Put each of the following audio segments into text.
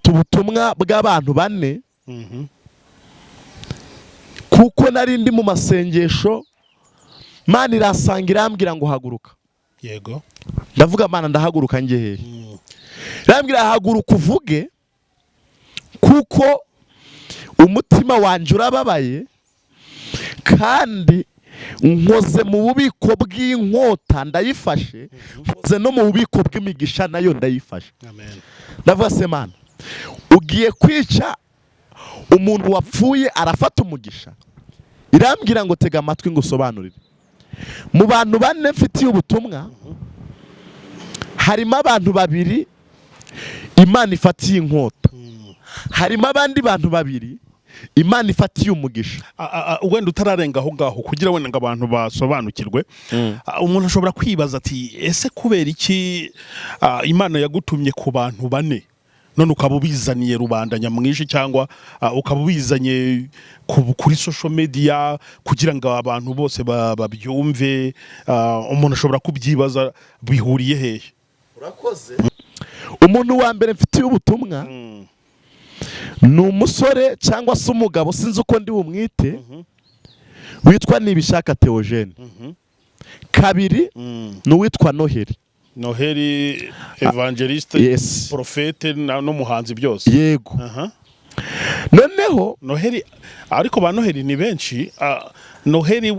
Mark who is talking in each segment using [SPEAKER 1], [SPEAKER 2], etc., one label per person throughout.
[SPEAKER 1] mfite ubutumwa bw'abantu bane kuko nari ndi mu masengesho Mana irasanga irambwira ngo haguruka.
[SPEAKER 2] Yego.
[SPEAKER 1] Ndavuga Mana ndahaguruka nge hehe. Irambwira haguruka uvuge kuko umutima wanje urababaye kandi nkoze mu bubiko bw'inkota ndayifashe, nkoze no mu bubiko bw'imigisha nayo ndayifashe.
[SPEAKER 2] Amen.
[SPEAKER 1] Ndavuga se Mana ugiye kwica umuntu wapfuye arafata umugisha. Irambwira ngo tega amatwi ngo usobanurire. Mu bantu bane mfitiye ubutumwa harimo abantu babiri Imana ifatiye inkota, harimo abandi bantu babiri Imana ifatiye umugisha.
[SPEAKER 2] Wenda utararenga aho ngaho kugira wenda ngo abantu basobanukirwe, umuntu ashobora kwibaza ati ese kubera iki Imana yagutumye ku bantu bane none ukaba ubizaniye rubanda nyamwinshi cyangwa ukaba ubizanye kuri social media kugira ngo abantu bose babyumve? Umuntu ashobora kubyibaza bihuriye hehe?
[SPEAKER 1] Urakoze. Umuntu wa mbere mfitiye ubutumwa ni umusore cyangwa se umugabo sinzi uko ndi bumwite witwa Nibishaka Theogene. Kabiri ni uwitwa Noheli evangeliste,
[SPEAKER 2] yes, prophete no muhanzi byose.
[SPEAKER 1] Yego. Noneho
[SPEAKER 2] Noheli, ariko ba Noheli ni benshi. Noheli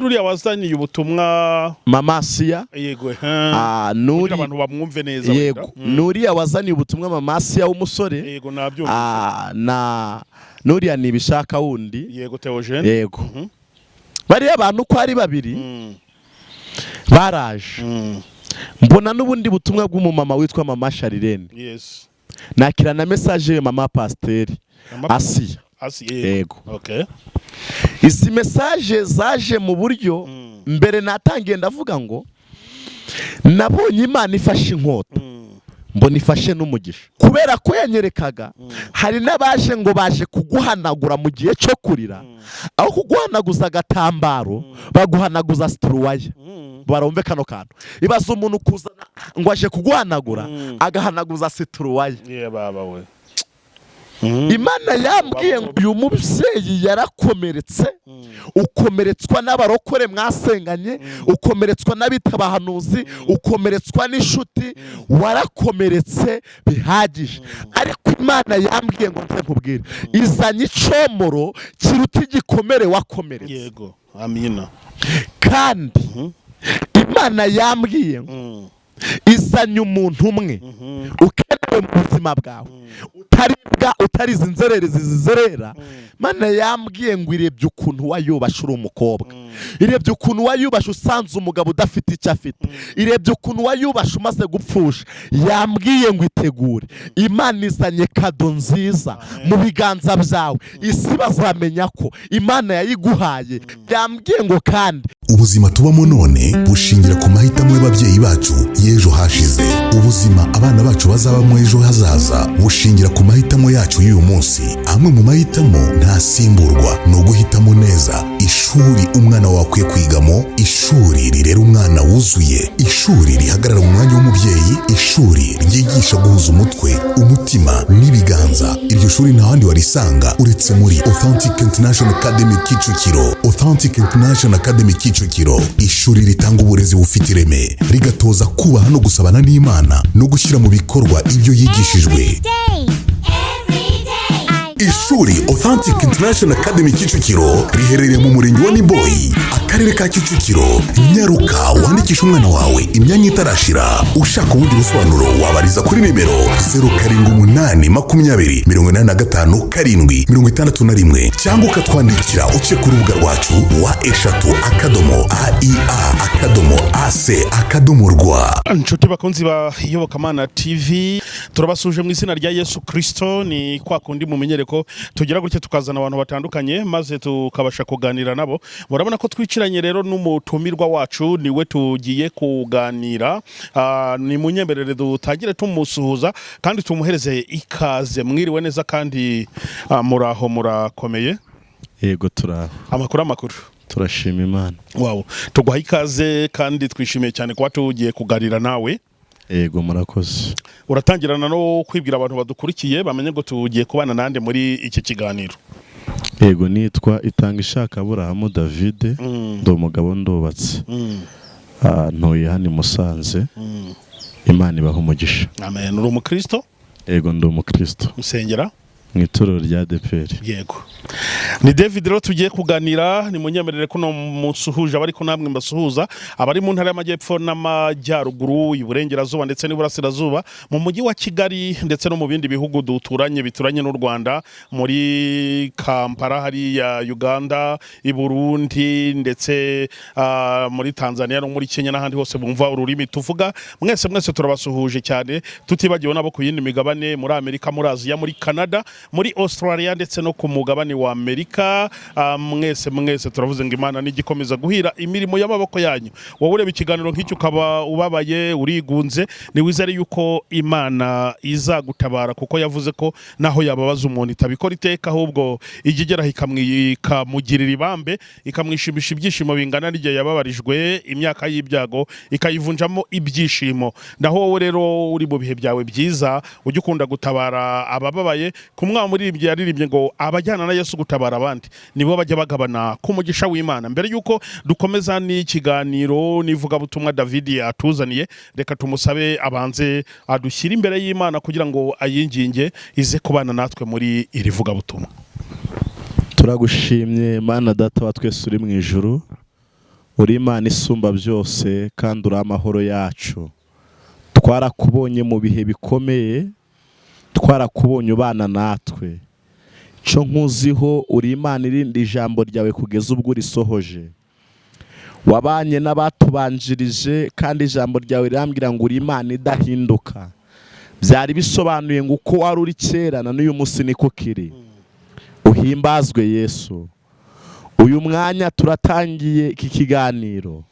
[SPEAKER 2] uriya wazanye ubutumwa
[SPEAKER 1] Mama Sia.
[SPEAKER 2] Yego.
[SPEAKER 1] Nuri
[SPEAKER 2] abantu bamwumve neza.
[SPEAKER 1] Yego. Nuriya wazanye ubutumwa Mama Sia w'umusore.
[SPEAKER 2] Yego nabyo.
[SPEAKER 1] Na nuriya Nibishaka wundi.
[SPEAKER 2] Yego Theogene.
[SPEAKER 1] Yego. Bari abantu ko ari babiri baraje. Mbona n'ubundi butumwa bw'umumama witwa Mama Sharirene.
[SPEAKER 2] Yes.
[SPEAKER 1] Nakira na message ya Mama Pasteur Asia.
[SPEAKER 2] Yego. Okay.
[SPEAKER 1] Izi message zaje mu buryo mbere natangiye ndavuga ngo nabonye Imana ifashe inkota mbona ifashe n'umugisha kubera ko yanyerekaga hari n'abaje ngo baje kuguhanagura mu gihe cyo kurira aho kuguhanaguza agatambaro baguhanaguza struwaya. Barombe kano kantu ibaza umuntu kuzana ngo aje kuguhanagura agahanaguza struwaya.
[SPEAKER 2] Yeah baba we.
[SPEAKER 1] Imana yambwiye ngo uyu mubyeyi yarakomeretse, ukomeretswa n'abarokore mwasenganye, ukomeretswa n'abitabahanuzi, ukomeretswa n'inshuti, warakomeretse bihagije. Ariko Imana yambwiye ngo nze nkubwire izanye icomoro kiruta igikomere wakomeretse.
[SPEAKER 2] Yego. Amina.
[SPEAKER 1] Kandi Imana yambwiye ngo izanye umuntu umwe ukenewe mu buzima bwawe utaribwa utarize inzererezi zizerera. Mana yambwiye ngo irebye ukuntu wayubasha uri umukobwa, irebye ukuntu wayubasha usanze umugabo udafite icyo afite, irebye ukuntu wayubasha umaze gupfusha. Yambwiye ngo itegure, Imana izanye kado nziza mu biganza byawe, isi bazamenya ko Imana yayiguhaye. Yambwiye ngo kandi
[SPEAKER 3] ubuzima tubamo none bushingira ku mahitamo y'ababyeyi bacu y'ejo hashize. Ubuzima abana bacu bazabamo ejo hazaza bushingira ku mahitamo yacu y'uyu munsi. Amwe mu mahitamo ntasimburwa no guhitamo neza ishuri umwana wawe akwiye kwigamo, ishuri rirera umwana wuzuye, ishuri rihagarara mu mwanya w'umubyeyi, ishuri ryigisha guhuza umutwe, umutima n'ibiganza. Iryo shuri nta handi warisanga uretse muri Authentic International Academy Kicukiro. Authentic International Academy Kicukiro, ishuri ritanga uburezi bufite ireme, rigatoza kubaha no gusabana n'Imana no gushyira mu bikorwa ibyo yigishijwe. Ishuri Authentic International Academy Kicukiro riherereye mu murenge wa Niboyi, akarere ka Kicukiro. Nyaruka wandikisha umwana wawe imyanya itarashira. Ushaka ubundi busobanuro wabariza kuri nimero 078885 cyangwa ukatwandikira uciye ku rubuga rwacu wa eshatu@aia.ac.rw.
[SPEAKER 2] Inshuti bakunzi ba Iyobokamana TV, turabasuje mu izina rya Yesu Kristo. Ni kwa kundi mumenyere ko tugira gutya tukazana abantu batandukanye maze tukabasha kuganira nabo. Murabona ko twiciranye rero n'umutumirwa wacu, niwe tugiye kuganira. Ni munyemberere dutagire tumusuhuza kandi tumuhereze ikaze. Mwiriwe neza kandi muraho murakomeye?
[SPEAKER 1] Yego turaho.
[SPEAKER 2] Amakuru
[SPEAKER 1] turashima Imana.
[SPEAKER 2] Wow, tuguha ikaze kandi twishimiye cyane kuba tugiye kuganira nawe.
[SPEAKER 1] Yego murakoze.
[SPEAKER 2] Uratangirana no kwibwira abantu badukurikiye bamenye ngo tugiye kubana nande muri iki kiganiro.
[SPEAKER 1] Yego nitwa Itangishaka Aburahamu David, ndi umugabo ndubatse. Ntuye hano i Musanze. Imana ibaha umugisha.
[SPEAKER 2] Amen. Uri umukristo?
[SPEAKER 1] Yego ndi umukristo.
[SPEAKER 2] Musengera?
[SPEAKER 1] Mu itorero rya ADEPR.
[SPEAKER 2] Yego. Ni David rero tugiye kuganira, ni munyemerere kuno musuhuje abari ko namwe mbasuhuza abari mu ntara y'amajyepfo n'amajyaruguru, iburengerazuba ndetse n'iburasirazuba, mu mujyi wa Kigali ndetse no mu bindi bihugu bituranye n'u Rwanda, muri Kampala hari ya Uganda, i Burundi ndetse muri Tanzania no muri Kenya n'ahandi hose bumva ururimi tuvuga. Mwese turabasuhuje cyane, tutibagiwe nabo ku yindi migabane, muri Amerika, muri Aziya, muri Canada, muri Australia ndetse no ku mugabane wa Amerika. Mwese turavuze ngo Imana nigikomeza guhira imirimo y'amaboko yanyu. Wowe ureba ikiganiro nk'icyo ukaba ubabaye urigunze, ni wizere yuko Imana izagutabara, kuko yavuze ko naho yababaza umuntu itabikora iteka, ahubwo igigera ikamugirira ibambe, ikamwishimisha ibyishimo bingana n'igihe yababarijwe imyaka y'ibyago, ikayivunjamo ibyishimo. Naho wowe rero uri mu bihe byawe byiza, ujye ukunda gutabara abababaye. Kumwa muri ibyo yaririmbye ngo abajyana na Yesu gutabara abandi nibo bajya bagabana ku mugisha w'Imana. Mbere yuko dukomeza n'ikiganiro nivuga butumwa David atuzaniye, reka tumusabe abanze adushyira imbere y'Imana kugira ngo ayinginge ize kubana natwe muri iri vuga butumwa.
[SPEAKER 1] Turagushimye Mana Data wa twese uri mu ijuru, uri Imana isumba byose kandi uri amahoro yacu. Twarakubonye mu bihe bikomeye, twarakubonye ubana natwe. Cyo nkuziho uri Imana irinda ijambo ryawe kugeza ubwo urisohoje. Wabanye n'abatubanjirije kandi ijambo ryawe rirambwira ngo uri Imana idahinduka. Byari bisobanuye ngo uko wari uri kera na n'uyu munsi niko kiri. Uhimbazwe Yesu. Uyu mwanya turatangiye iki kiganiro.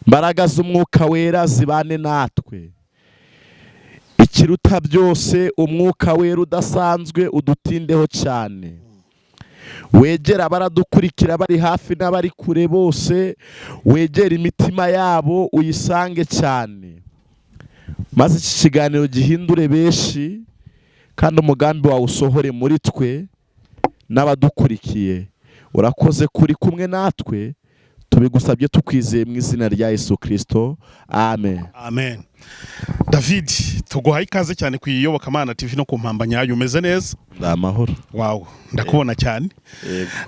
[SPEAKER 1] Imbaraga z'Umwuka Wera zibane natwe. Ikiruta byose Umwuka Wera udasanzwe udutindeho cyane. Wegera abaradukurikira bari hafi n'abari kure bose, wegera imitima yabo uyisange cyane, maze iki kiganiro gihindure benshi kandi umugambi wawe usohore muri twe n'abadukurikiye. Urakoze kuri kumwe natwe, tubigusabye tukwizeye mu izina rya Yesu Kristo. Amen.
[SPEAKER 2] Amen. David, tuguhaye ikaze cyane ku Iyobokamana TV no ku Mpamba Nyayo. Umeze neza?
[SPEAKER 1] Ndamahoro.
[SPEAKER 2] Wow, ndakubona cyane.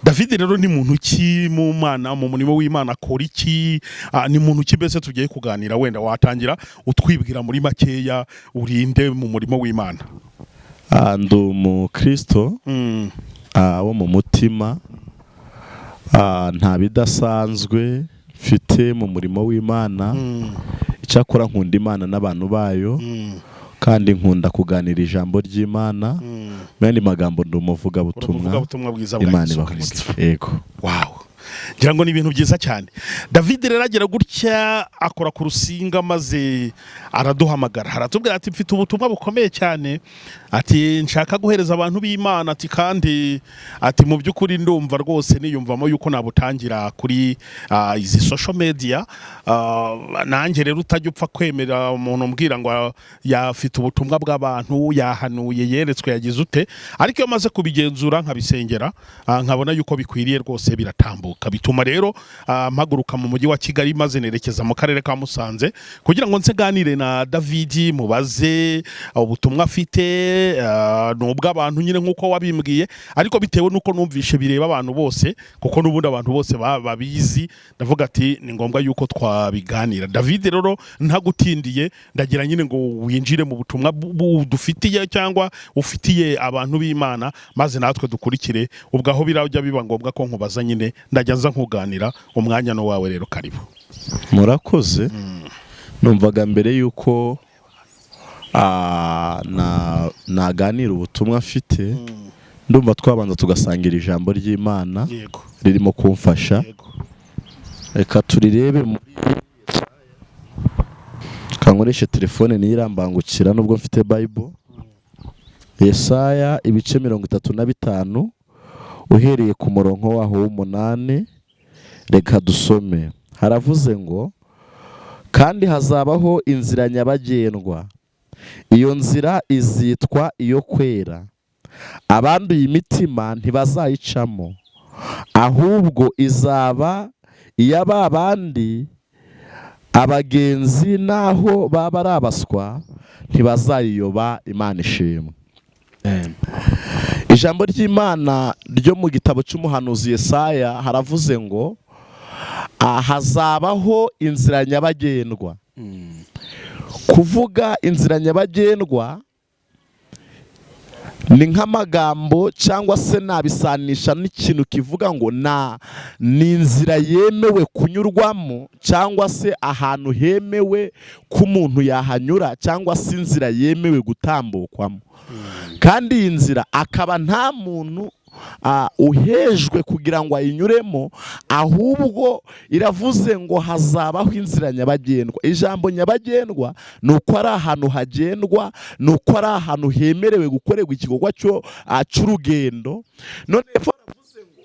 [SPEAKER 2] David rero ni muntu ki mu Mana, mu murimo w'Imana akora iki? Ni muntu ki mbese tugiye kuganira? Wenda watangira utwibwira muri makeya, urinde mu murimo w'Imana.
[SPEAKER 1] Ndi umukristo wo mu mutima, nta bidasanzwe mfite mu murimo w'Imana. Icyakora nkunda Imana n'abantu bayo, kandi nkunda kuganira ijambo ry'Imana. Mene magambo ndi umuvuga butumwa. Imana ibahumurize. Yego.
[SPEAKER 2] Wow. Ngira ngo ni ibintu byiza cyane. David rero agira gutya, akora ku rusinga maze araduhamagara. Haratubwira ati mfite ubutumwa bukomeye cyane. Ati nshaka guhereza abantu b'Imana, ati kandi ati mu by'ukuri ndumva rwose niyumvamo yuko nabutangira kuri izi social media. Nanjye rero utajya upfa kwemera umuntu umbwira ngo yafite ubutumwa bw'abantu, yahanuye, yeretswe, yagize ute. Ariko iyo maze kubigenzura nkabisengera, nkabona yuko bikwiriye rwose biratambuka. Bituma rero mpaguruka mu mujyi wa Kigali maze nerekeza mu karere ka Musanze kugira ngo nseganire na David, mubaze ubutumwa afite. Nubwo abantu nyine nkuko wabimbwiye, ariko bitewe nuko numvishe bireba abantu bose, kuko nubundi abantu bose babizi, ndavuga ati ni ngombwa yuko twabiganira. David rero ntagutindiye, ndagira nyine ngo winjire mu butumwa dufitiye cyangwa ufitiye abantu b'Imana, maze natwe dukurikire. Ubwo aho birajya biba ngombwa ko nkubaza nyine ndajya nza nkuganira. Umwanya no wawe rero, karibu.
[SPEAKER 1] Murakoze. Numvaga mbere yuko naganira ubutumwa afite, ndumva twabanza tugasangira ijambo ry'Imana ririmo kumfasha. Reka turirebe muri kankoreshe telefone niyirambangukira nubwo mfite Bible. Yesaya ibice 35 uhereye ku murongo waho w'8. Reka dusome. Haravuze ngo kandi hazabaho inzira nyabagendwa, iyo nzira izitwa iyo kwera. Abanduye imitima ntibazayicamo, ahubwo izaba iya ba bandi. Abagenzi naho baba ari abaswa ntibazayiyoba. Imana ishimwe. Ijambo ry'Imana ryo mu gitabo cy'umuhanuzi Yesaya haravuze ngo hazabaho inzira nyabagendwa. Kuvuga inzira nyabagendwa ni nk'amagambo cyangwa se nabisanisha n'ikintu kivuga ngo ni inzira yemewe kunyurwamo, cyangwa se ahantu hemewe ko umuntu yahanyura, cyangwa se inzira yemewe gutambukwamo. Kandi iyi nzira akaba nta muntu uhejwe kugira ngo ayinyuremo, ahubwo iravuze ngo hazabaho inzira nyabagendwa. Ijambo nyabagendwa ni uko ari ahantu hagendwa, ni uko ari ahantu hemerewe gukorerwa igikorwa cy'urugendo. none baravuze ngo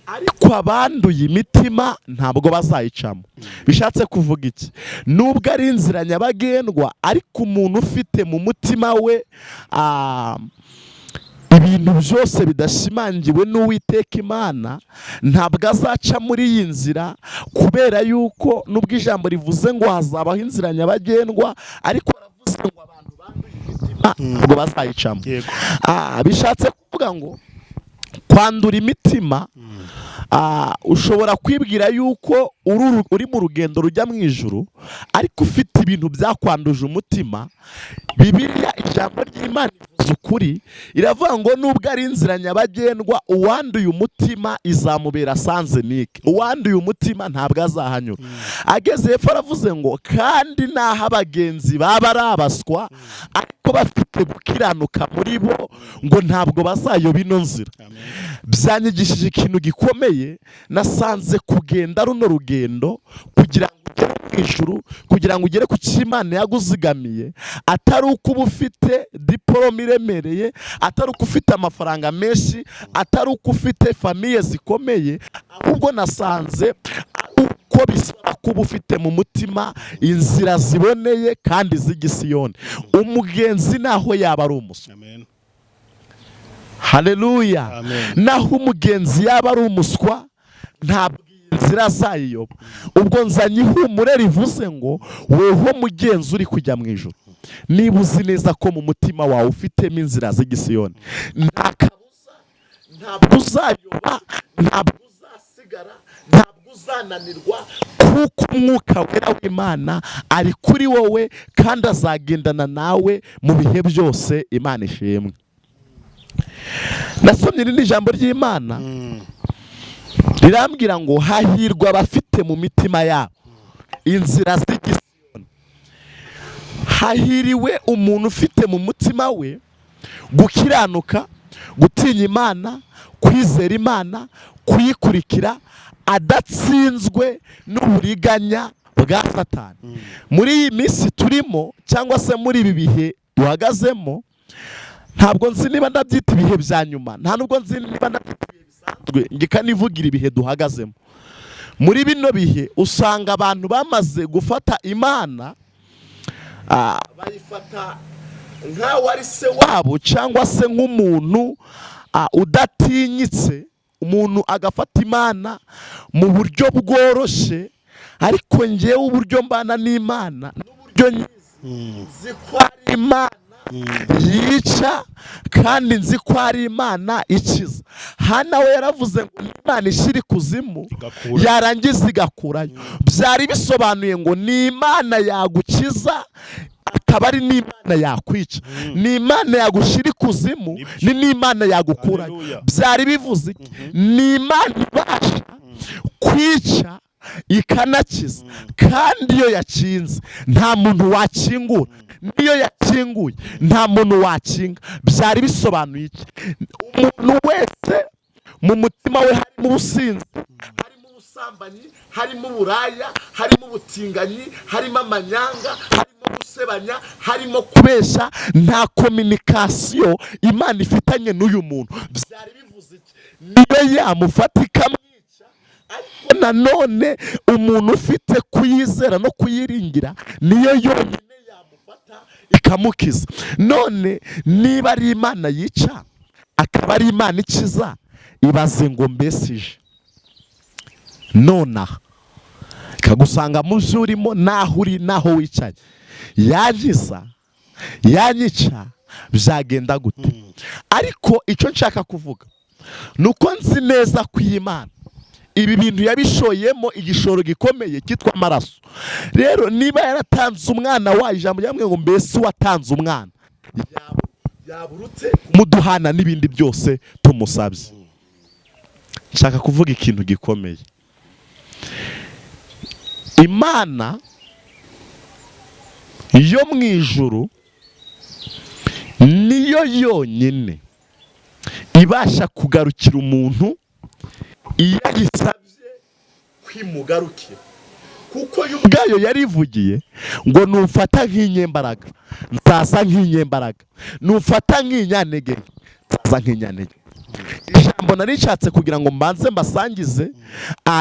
[SPEAKER 1] ariko abanduye imitima ntabwo bazayicamo. Bishatse kuvuga iki? Nubwo ari inzira nyabagendwa, ariko umuntu ufite mu mutima we ibintu byose bidashimangiwe n'Uwiteka Imana, ntabwo azaca muri iyi nzira, kubera yuko nubwo ijambo rivuze ngo hazabaho inzira nyabagendwa, ariko baravuze ngo abantu banduye imitima ntabwo bazayicamo. Bishatse kuvuga ngo kwandura imitima, ushobora kwibwira yuko uri mu rugendo rujya mu ijuru, ariko ufite ibintu byakwanduje umutima. Bibiliya, ijambo ry'Imana ivuze ukuri, iravuga ngo nubwo ari inzira nyabagendwa, uwanduye umutima izamubera sanzenike. Uwanduye umutima ntabwo azahanyura. Ageze hepfo aravuze ngo kandi naho abagenzi baba ari abaswa, ariko bafite gukiranuka muri bo, ngo ntabwo bazayoba ino nzira. Byanyigishije ikintu gikomeye. Nasanze kugenda runo rugendo kugira ngo ugere mu ijuru, kugira ngo ugere ku cyo Imana yaguzigamiye, atari uko uba ufite diporome iremereye, atari uko ufite amafaranga menshi, atari uko ufite famiye zikomeye, ahubwo nasanze uko bisaba kuba ufite mu mutima inzira ziboneye kandi z'igisiyoni. Umugenzi naho yaba ari umuswa, haleluya, naho umugenzi yaba ari umuswa, ntabwo inzira azayiyoba. Ubwo nzanye ihumure rivuze ngo weho mugenzi uri kujya mu ijuru, niba uzi neza ko mu mutima wawe ufitemo inzira z'igisiyoni, nta kabuza, ntabwo uzayoba, ntabwo uzasigara, ntabwo uzananirwa, kuko umwuka wera w'Imana ari kuri wowe kandi azagendana nawe mu bihe byose. Imana ishimwe. Nasomye irindi jambo ry'Imana rirambwira ngo hahirwa abafite mu mitima yabo inzira z'igisiyoni. Hahiriwe umuntu ufite mu mutima we gukiranuka, gutinya Imana, kwizera Imana, kuyikurikira, adatsinzwe n'uburiganya bwa Satani. Muri iyi minsi turimo, cyangwa se muri ibi bihe duhagazemo, ntabwo nzi niba ndabyita ibihe bya nyuma, nta nubwo nzi niba ndabyita ibihe bisanzwe, ngikanivugira ibihe duhagazemo. Muri bino bihe usanga abantu bamaze gufata Imana, bayifata nk'aho ari se wabo, cyangwa se nk'umuntu udatinyitse. Umuntu agafata Imana mu buryo bworoshye, ariko ngewe uburyo mbana n'Imana n'uburyo nzi ko ari Imana yica, kandi nzi ko ari Imana ikiza. Hana we yaravuze ngo Imana ishyira ikuzimu yarangiza igakurayo. Byari bisobanuye ngo ni Imana yagukiza, akaba ari n'Imana yakwica. Ni Imana yagushyira ikuzimu, ni n'Imana yagukurayo. Byari bivuze ni Imana ibasha kwica ikanakiza, kandi iyo yakinze nta muntu wakingura, niyo yakinguye nta muntu wakinga. Byari bisobanuye iki? Umuntu wese mu mutima we harimo ubusinzi, harimo ubusambanyi, harimo uburaya, harimo ubutinganyi, harimo amanyanga, harimo gusebanya, harimo kubeshya, nta kominikasiyo Imana ifitanye n'uyu muntu. Byari bivuze iki? Niyo yamufata ikamwica, ariko nanone umuntu ufite kuyizera no kuyiringira niyo yonyine yamufata ikamukiza. None niba ari Imana yica akaba ari Imana ikiza, ibaze ngo mbese ije nonaha ikagusanga mu byo urimo, naho uri naho wicaye, yangiza yanyica, byagenda gute? Ariko icyo nshaka kuvuga ni uko nzi neza ko iyi Mana ibi bintu yabishoyemo igishoro gikomeye cyitwa amaraso. Rero niba yaratanze umwana wayo, ijambo ryamwe ngo mbese watanze umwana yaburutse kumuduhana n'ibindi byose tumusabye. Nshaka kuvuga ikintu gikomeye. Imana yo mu ijuru niyo yonyine ibasha kugarukira umuntu iyo yisabye kwimugarukira, kuko yo ubwayo yarivugiye ngo nufata nk'inyembaraga nzaza nk'inyembaraga, nufata nk'inyantege nzaza nk'inyantege. Ijambo nari nshatse kugira ngo mbanze mbasangize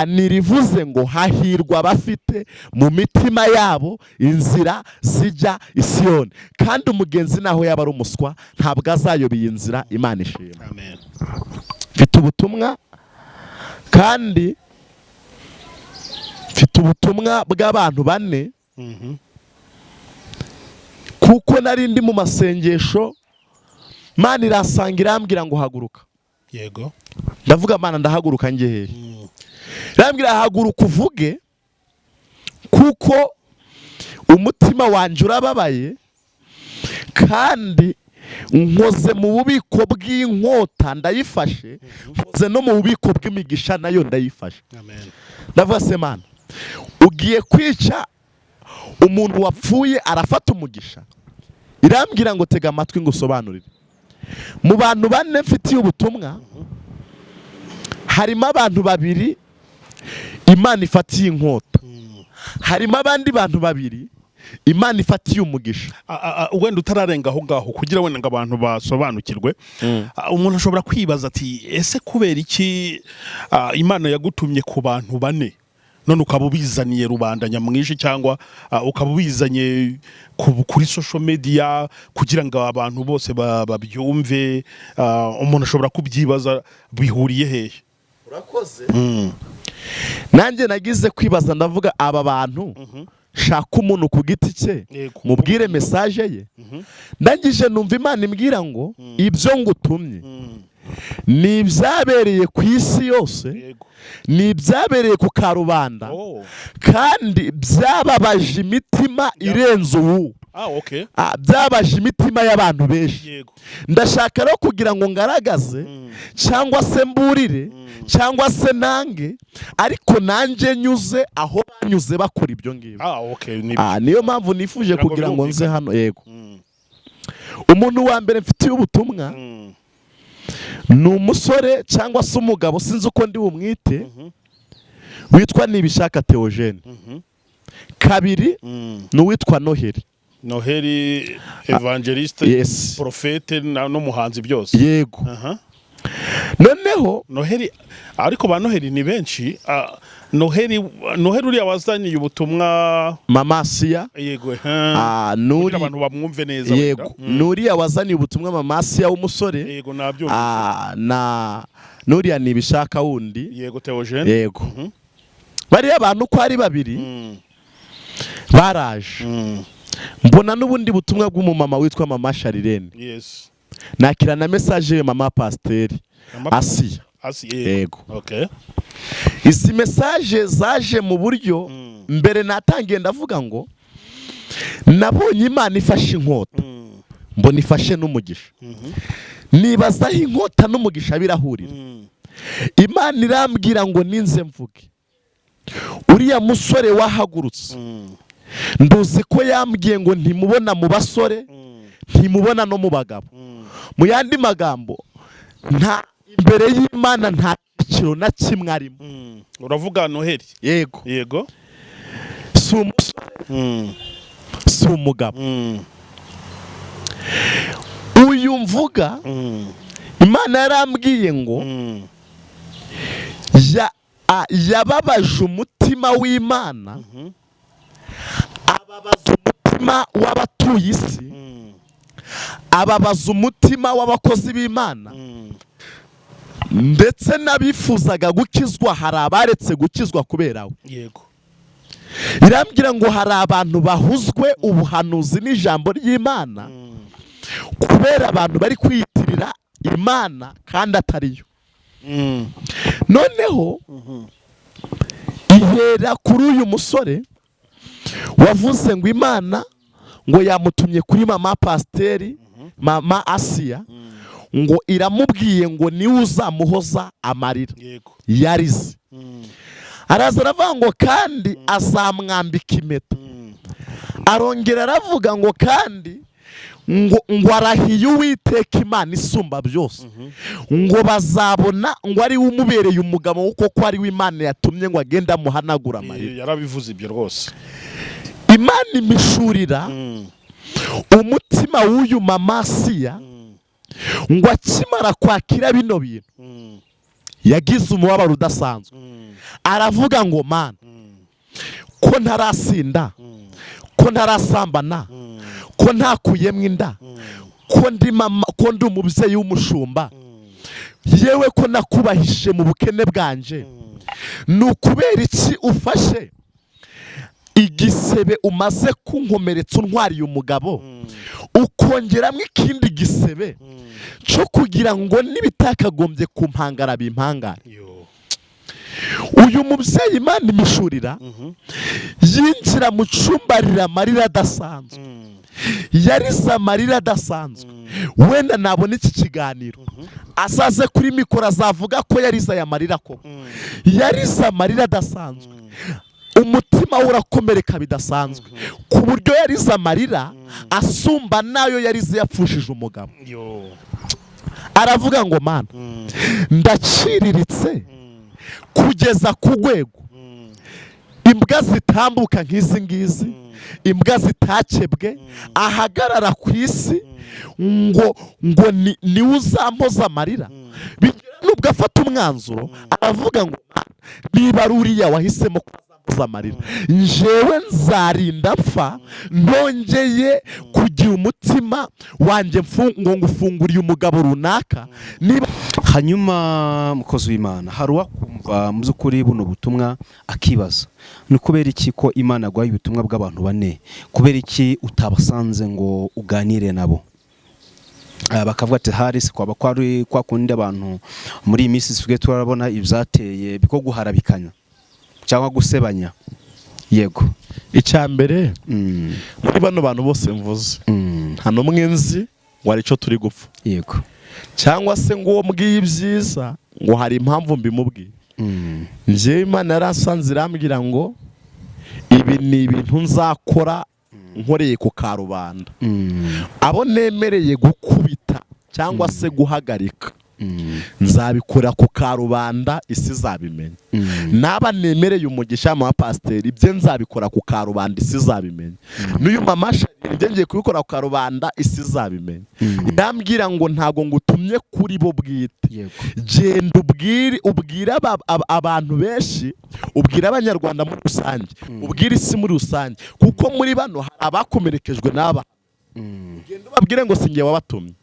[SPEAKER 1] nirivuze ngo hahirwa abafite mu mitima yabo inzira zijya i Siyoni, kandi umugenzi naho yaba ari umuswa ntabwo azayoba iyi nzira. Imana ishimwe.
[SPEAKER 2] Amen.
[SPEAKER 1] Mfite ubutumwa, kandi mfite ubutumwa bw'abantu bane, kuko nari ndi mu masengesho Mana irasanga irambwira ngo haguruka.
[SPEAKER 2] Yego.
[SPEAKER 1] Ndavuga Mana ndahaguruka njye hehe? Irambwira haguruka uvuge, kuko umutima wanjye urababaye, kandi nkoze mu bubiko bw'inkota ndayifashe, nkoze no mu bubiko bw'imigisha nayo ndayifashe.
[SPEAKER 2] Amen.
[SPEAKER 1] Ndavuga se Mana ugiye kwica umuntu wapfuye arafata umugisha? Irambwira ngo tega amatwi ngo usobanurire. Mu bantu bane mfitiye ubutumwa harimo abantu babiri Imana ifatiye inkota, harimo abandi bantu babiri Imana ifatiye umugisha.
[SPEAKER 2] Wenda utararenga aho ngaho kugira wenda ngo abantu basobanukirwe, umuntu ashobora kwibaza ati ese kubera iki Imana yagutumye ku bantu bane none ukaba ubizaniye rubanda nyamwinshi, cyangwa ukaba ubizanye kuri social media kugira ngo abantu bose babyumve? Umuntu ashobora kubyibaza bihuriye hehe?
[SPEAKER 1] Urakoze. Nanjye nagize kwibaza, ndavuga aba bantu shaka umuntu ku giti cye mubwire message ye. Ndangije numva Imana imbwira ngo ibyo ngutumye ni ibyabereye ku isi yose, ni ibyabereye ku karubanda, kandi byababaje imitima irenze ubu. Byabaje imitima y'abantu benshi. Ndashaka rero kugira ngo ngaragaze cyangwa se mburire cyangwa se nange, ariko nanjye nyuze aho banyuze bakora ibyo ngibyo. Niyo mpamvu nifuje kugira ngo nze hano. Yego. Umuntu wa mbere mfitiye ubutumwa ni umusore cyangwa se umugabo, sinzi uko ndi bumwite, witwa Nibishaka Theogene. Kabiri ni uwitwa Noheli evangeliste,
[SPEAKER 2] yes, profete n'umuhanzi byose.
[SPEAKER 1] Yego. Noneho
[SPEAKER 2] Noheli, ariko ba Noheli ni benshi. Noheli uriya wazaniye ubutumwa Mama Sia. Yego. Nuri abantu bamwumve neza.
[SPEAKER 1] Yego. Nuriya wazaniye ubutumwa Mama Sia w'umusore.
[SPEAKER 2] Yego, nabyo.
[SPEAKER 1] Na nuriya Nibishaka wundi.
[SPEAKER 2] Yego, Theogene.
[SPEAKER 1] Yego. Bariya abantu ko ari babiri baraje. Mbona n'ubundi butumwa bw'umumama witwa Mama Sharirene.
[SPEAKER 2] Yes.
[SPEAKER 1] Nakira na message Mama Pasiteri Asiya.
[SPEAKER 2] Yego. Okay.
[SPEAKER 1] Izi message zaje mu buryo mbere natangiye ndavuga ngo nabonye Imana ifashe inkota, mbona ifashe n'umugisha. Nibaza aho inkota n'umugisha birahurira. Imana irambwira ngo ninze mvuge uriya musore wahagurutse, nduzi ko yambwiye ngo ntimubona mu basore, ntimubona no mu bagabo. Mu yandi magambo, nta imbere y'Imana nta kiro na kimwe arimo.
[SPEAKER 2] Uravuga Noheli?
[SPEAKER 1] Yego.
[SPEAKER 2] Yego.
[SPEAKER 1] Si umusore, si umugabo. Uyu mvuga Imana yarambwiye ngo yababaje umutima w'Imana, ababaza umutima w'abatuye isi, ababaza umutima w'abakozi b'Imana, ndetse n'abifuzaga gukizwa. Hari abaretse gukizwa kubera we.
[SPEAKER 2] Yego.
[SPEAKER 1] Irambwira ngo hari abantu bahuzwe ubuhanuzi n'ijambo ry'Imana kubera abantu bari kwiyitirira Imana kandi atariyo. Noneho ihera kuri uyu musore wavuze ngo Imana ngo yamutumye kuri mama Pasiteri, mama Asiya, ngo iramubwiye ngo niwe uzamuhoza amarira yarize. Araza aravuga ngo kandi azamwambika impeta. Arongera aravuga ngo kandi ngo arahiye Uwiteka Imana isumba byose, ngo bazabona ngo ari we umubereye umugabo kuko ari we Imana yatumye ngo agende amuhanagura amarira.
[SPEAKER 2] Yarabivuze ibyo rwose.
[SPEAKER 1] Imana imishurira umutima w'uyu mama Asiya, ngo akimara kwakira bino bintu yagize umubabaro udasanzwe. Aravuga ngo Mana, ko ntarasinda, ko ntarasambana, ko ntakuyemo inda, ko ndi mama, ko ndi umubyeyi w'umushumba, yewe ko nakubahishe mu bukene bwanje, ni ukubera iki ufashe igisebe umaze kunkomeretsa untwariye umugabo, ukongeramo ikindi gisebe cyo kugira ngo n'ibitakagombye kumpangara bimpangare. Uyu mubyeyi Imana imishurira yinjira mu cyumba arira amarira adasanzwe, yarize amarira adasanzwe. Wenda nabona iki kiganiro asaze kuri mikoro azavuga ko yarize aya marira koko. Yarize amarira adasanzwe, umutima we urakomereka bidasanzwe, ku buryo yarize amarira asumba nayo yarize yapfushije umugabo. Aravuga ngo Mana, ndaciriritse kugeza ku rwego imbwa zitambuka nk'izi ngizi, imbwa zitakebwe, ahagarara ku isi ngo niwe uzampoza amarira. Nubwo afata umwanzuro aravuga ngo niba ari uriya wahisemo kuzamuza amarira, njyewe nzarinda mpfa ntongeye kugira umutima wanjye ngo ngufunguriye umugabo runaka. Niba
[SPEAKER 4] hanyuma mukozi w'Imana, hari uwakumva mu by'ukuri buno butumwa akibaza, ni kubera iki ko Imana yaguhaye ubutumwa bw'abantu bane, kubera iki utabasanze ngo uganire nabo? Bakavuga ati hari si kwaba kwari kwa kundi abantu muri iyi minsi tujye turabona ibyateye biko guharabikanya cyangwa gusebanya. Yego.
[SPEAKER 1] Icya mbere muri bano bantu bose mvuze nta n'umwe nzi wari cyo turi gupfa.
[SPEAKER 4] Yego.
[SPEAKER 1] Cyangwa se ngo uwo mbwiye ibyiza ngo hari impamvu mbimubwiye. Njyewe Imana yarasanze irambwira ngo ibi ni ibintu nzakora nkoreye ku karubanda. Abo nemereye gukubita cyangwa se guhagarika nzabikora ku karubanda, isi izabimenya. Naba nemereye umugisha wa Pasiteri, ibye nzabikora ku karubanda, isi izabimenya. N'uyu mama ibyo ngiye kubikora ku karubanda, isi izabimenya. Ndambwira ngo ntago ngutumye kuri bo bwite, genda ubwire abantu benshi, ubwire abanyarwanda muri rusange, ubwire isi muri rusange, kuko muri bano hari abakomerekejwe n'aba. Genda ubabwire ngo sinjye wabatumye,